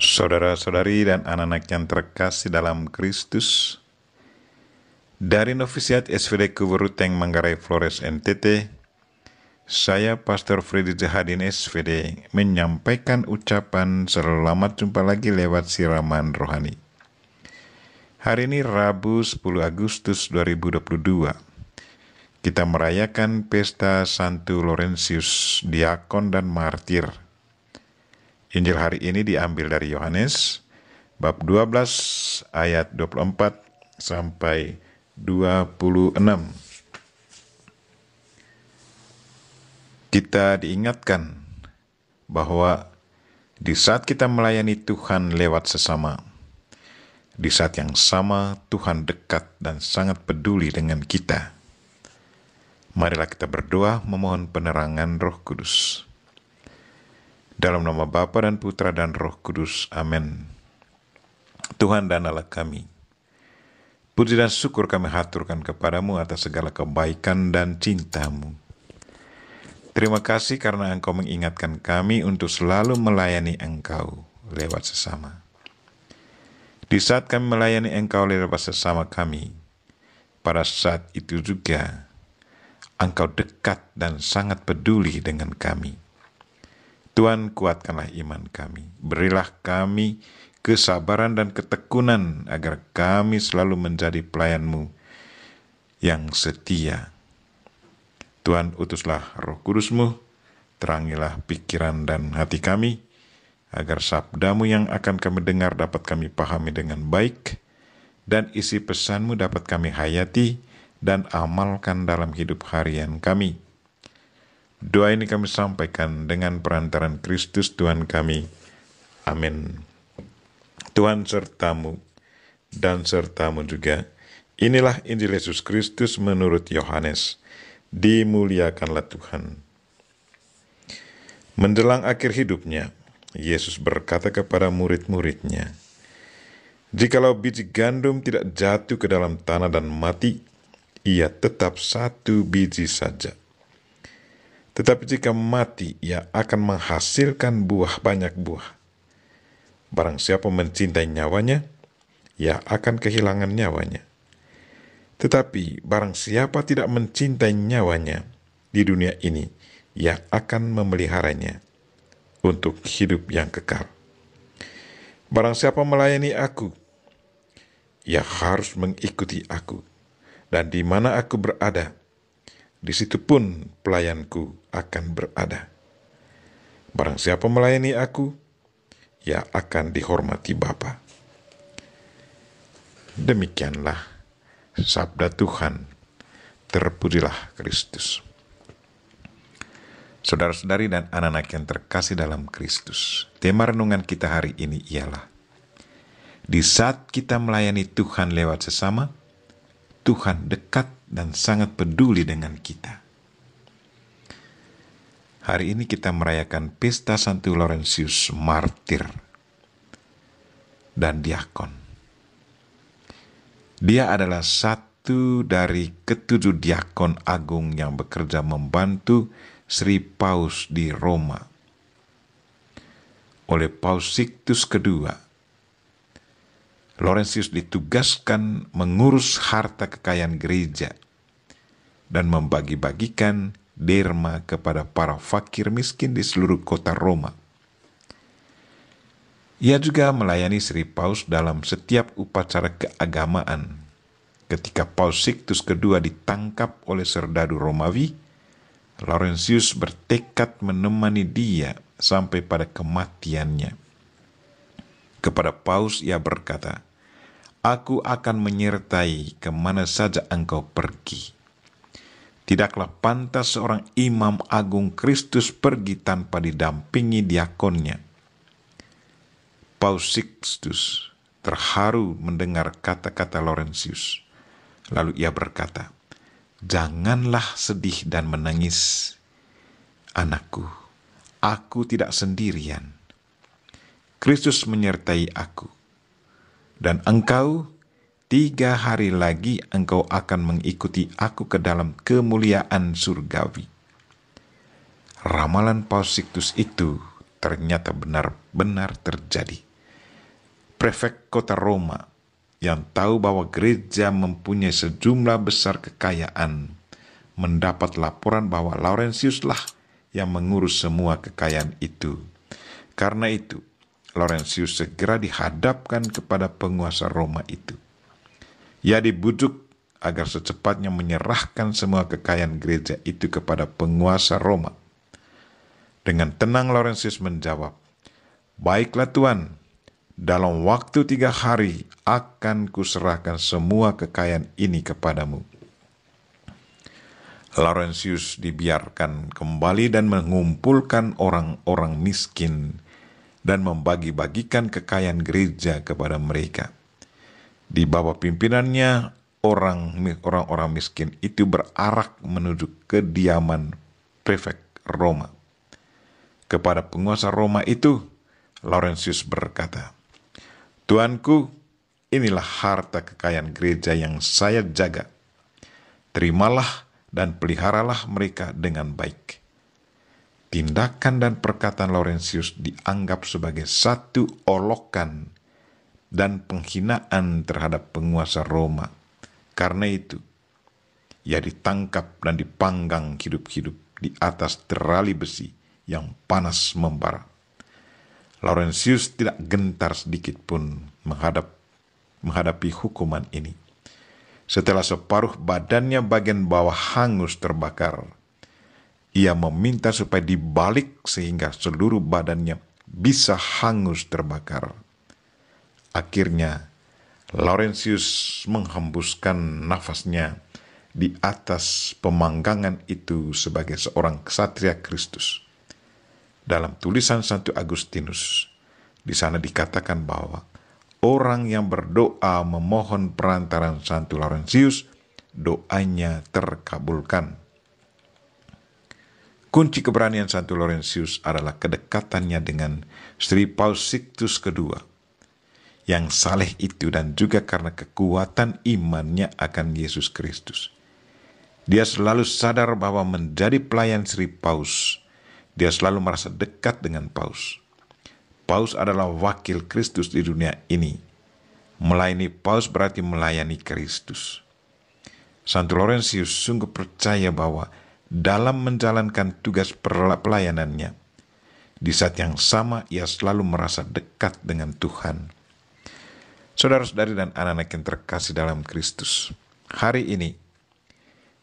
Saudara-saudari dan anak-anak yang terkasih dalam Kristus, dari Novisiat SVD Kuburuteng Manggarai Flores NTT, saya Pastor Freddy Zahadin SVD menyampaikan ucapan selamat jumpa lagi lewat siraman rohani. Hari ini Rabu 10 Agustus 2022, kita merayakan pesta Santo Laurentius, Diakon dan Martir. Injil hari ini diambil dari Yohanes bab 12 ayat 24 sampai 26. Kita diingatkan bahwa di saat kita melayani Tuhan lewat sesama, di saat yang sama Tuhan dekat dan sangat peduli dengan kita. Marilah kita berdoa memohon penerangan Roh Kudus. Dalam nama Bapa dan Putra dan Roh Kudus. Amin. Tuhan dan Allah kami, puji dan syukur kami haturkan kepadamu atas segala kebaikan dan cintamu. Terima kasih karena Engkau mengingatkan kami untuk selalu melayani Engkau lewat sesama. Di saat kami melayani Engkau lewat sesama kami, pada saat itu juga Engkau dekat dan sangat peduli dengan kami. Tuhan, kuatkanlah iman kami. Berilah kami kesabaran dan ketekunan agar kami selalu menjadi pelayan-Mu yang setia. Tuhan, utuslah Roh Kudus-Mu, terangilah pikiran dan hati kami, agar sabda-Mu yang akan kami dengar dapat kami pahami dengan baik, dan isi pesan-Mu dapat kami hayati dan amalkan dalam hidup harian kami. Doa ini kami sampaikan dengan perantaran Kristus Tuhan kami. Amin. Tuhan sertamu dan sertamu juga. Inilah Injil Yesus Kristus menurut Yohanes. Dimuliakanlah Tuhan. Menjelang akhir hidupnya, Yesus berkata kepada murid-muridnya, "Jikalau biji gandum tidak jatuh ke dalam tanah dan mati, ia tetap satu biji saja. Tetapi jika mati, ia akan menghasilkan banyak buah. Barang siapa mencintai nyawanya, ia akan kehilangan nyawanya. Tetapi barang siapa tidak mencintai nyawanya di dunia ini, ia akan memeliharanya untuk hidup yang kekal. Barang siapa melayani aku, ia harus mengikuti aku, dan di mana aku berada, di situ pun pelayanku akan berada. Barang siapa melayani aku, ia akan dihormati Bapa." Demikianlah sabda Tuhan. Terpujilah Kristus. Saudara-saudari dan anak-anak yang terkasih dalam Kristus, tema renungan kita hari ini ialah, di saat kita melayani Tuhan lewat sesama, Tuhan dekat dan sangat peduli dengan kita. Hari ini kita merayakan pesta Santo Laurentius Martir dan Diakon. Dia adalah satu dari ketujuh diakon agung yang bekerja membantu Sri Paus di Roma. Oleh Paus Sixtus II, Laurentius ditugaskan mengurus harta kekayaan gereja dan membagi-bagikan derma kepada para fakir miskin di seluruh kota Roma. Ia juga melayani Sri Paus dalam setiap upacara keagamaan. Ketika Paus Sixtus II ditangkap oleh serdadu Romawi, Laurentius bertekad menemani dia sampai pada kematiannya. Kepada Paus ia berkata, "Aku akan menyertai kemana saja engkau pergi. Tidaklah pantas seorang imam agung Kristus pergi tanpa didampingi diakonnya." Paus Sixtus terharu mendengar kata-kata Laurentius. Lalu ia berkata, "Janganlah sedih dan menangis, anakku. Aku tidak sendirian. Kristus menyertai aku. Dan engkau, 3 hari lagi engkau akan mengikuti aku ke dalam kemuliaan surgawi." Ramalan Paus Sixtus itu ternyata benar-benar terjadi. prefek kota Roma yang tahu bahwa gereja mempunyai sejumlah besar kekayaan mendapat laporan bahwa Laurentiuslah yang mengurus semua kekayaan itu. Karena itu, Laurentius segera dihadapkan kepada penguasa Roma itu. Ia dibujuk agar secepatnya menyerahkan semua kekayaan gereja itu kepada penguasa Roma. Dengan tenang Laurentius menjawab, "Baiklah Tuan, dalam waktu 3 hari akan kuserahkan semua kekayaan ini kepadamu." Laurentius dibiarkan kembali dan mengumpulkan orang-orang miskin dan membagi-bagikan kekayaan gereja kepada mereka. Di bawah pimpinannya, orang-orang miskin itu berarak menuju kediaman prefek Roma. Kepada penguasa Roma itu, Laurentius berkata, "Tuanku, inilah harta kekayaan gereja yang saya jaga. Terimalah dan peliharalah mereka dengan baik." Tindakan dan perkataan Laurentius dianggap sebagai satu olokan dan penghinaan terhadap penguasa Roma. Karena itu, ia ditangkap dan dipanggang hidup-hidup di atas terali besi yang panas membara. Laurentius tidak gentar sedikit pun menghadapi hukuman ini. Setelah separuh badannya bagian bawah hangus terbakar, ia meminta supaya dibalik sehingga seluruh badannya bisa hangus terbakar. Akhirnya, Laurentius menghembuskan nafasnya di atas pemanggangan itu sebagai seorang ksatria Kristus. Dalam tulisan Santo Agustinus, di sana dikatakan bahwa orang yang berdoa memohon perantaran Santo Laurentius, doanya terkabulkan. Kunci keberanian Santo Laurentius adalah kedekatannya dengan Sri Paus Sixtus II, yang saleh itu, dan juga karena kekuatan imannya akan Yesus Kristus. Dia selalu sadar bahwa menjadi pelayan Sri Paus, dia selalu merasa dekat dengan Paus. Paus adalah wakil Kristus di dunia ini. Melayani Paus berarti melayani Kristus. Santo Laurentius sungguh percaya bahwa dalam menjalankan tugas pelayanannya, di saat yang sama ia selalu merasa dekat dengan Tuhan. Saudara-saudari dan anak-anak yang terkasih dalam Kristus, hari ini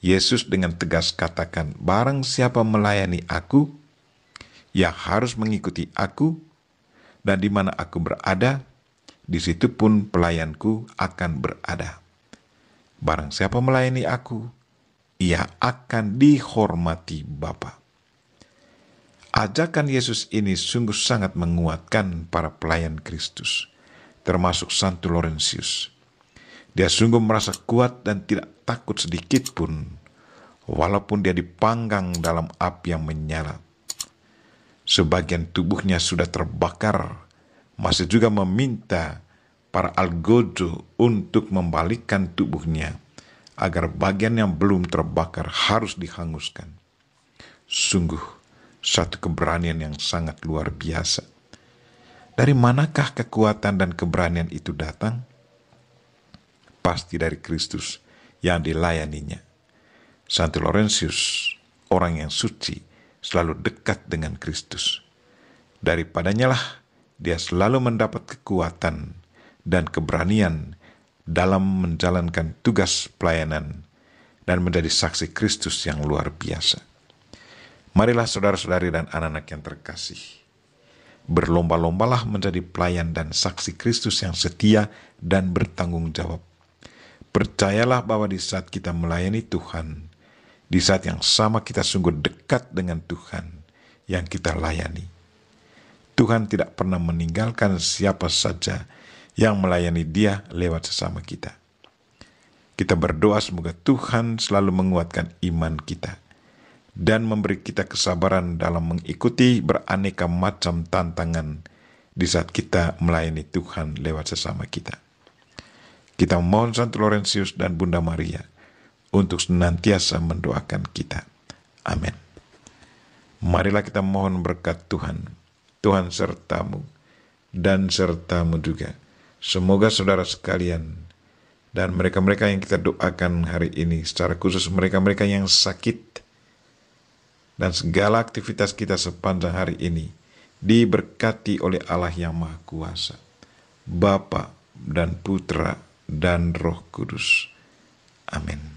Yesus dengan tegas katakan, "Barang siapa melayani aku, ia harus mengikuti aku, dan di mana aku berada, di situ pun pelayanku akan berada. Barang siapa melayani aku, ia akan dihormati Bapa." Ajakan Yesus ini sungguh sangat menguatkan para pelayan Kristus, termasuk Santo Laurentius. Dia sungguh merasa kuat dan tidak takut sedikit pun, walaupun dia dipanggang dalam api yang menyala. Sebagian tubuhnya sudah terbakar, masih juga meminta para algojo untuk membalikkan tubuhnya agar bagian yang belum terbakar harus dihanguskan. Sungguh satu keberanian yang sangat luar biasa. Dari manakah kekuatan dan keberanian itu datang? Pasti dari Kristus yang dilayaninya. Santo Laurentius, orang yang suci, selalu dekat dengan Kristus. Daripadanya lah dia selalu mendapat kekuatan dan keberanian dalam menjalankan tugas pelayanan dan menjadi saksi Kristus yang luar biasa. Marilah saudara-saudari dan anak-anak yang terkasih, berlomba-lombalah menjadi pelayan dan saksi Kristus yang setia dan bertanggung jawab. Percayalah bahwa di saat kita melayani Tuhan, di saat yang sama kita sungguh dekat dengan Tuhan yang kita layani. Tuhan tidak pernah meninggalkan siapa saja yang melayani Dia lewat sesama kita. Kita berdoa semoga Tuhan selalu menguatkan iman kita dan memberi kita kesabaran dalam mengikuti beraneka macam tantangan di saat kita melayani Tuhan lewat sesama kita. Kita mohon Santo Laurentius dan Bunda Maria untuk senantiasa mendoakan kita. Amin. Marilah kita mohon berkat Tuhan. Tuhan sertamu dan sertamu juga. Semoga saudara sekalian dan mereka-mereka yang kita doakan hari ini, secara khusus mereka-mereka yang sakit, dan segala aktivitas kita sepanjang hari ini diberkati oleh Allah yang Maha Kuasa, Bapa dan Putra dan Roh Kudus. Amin.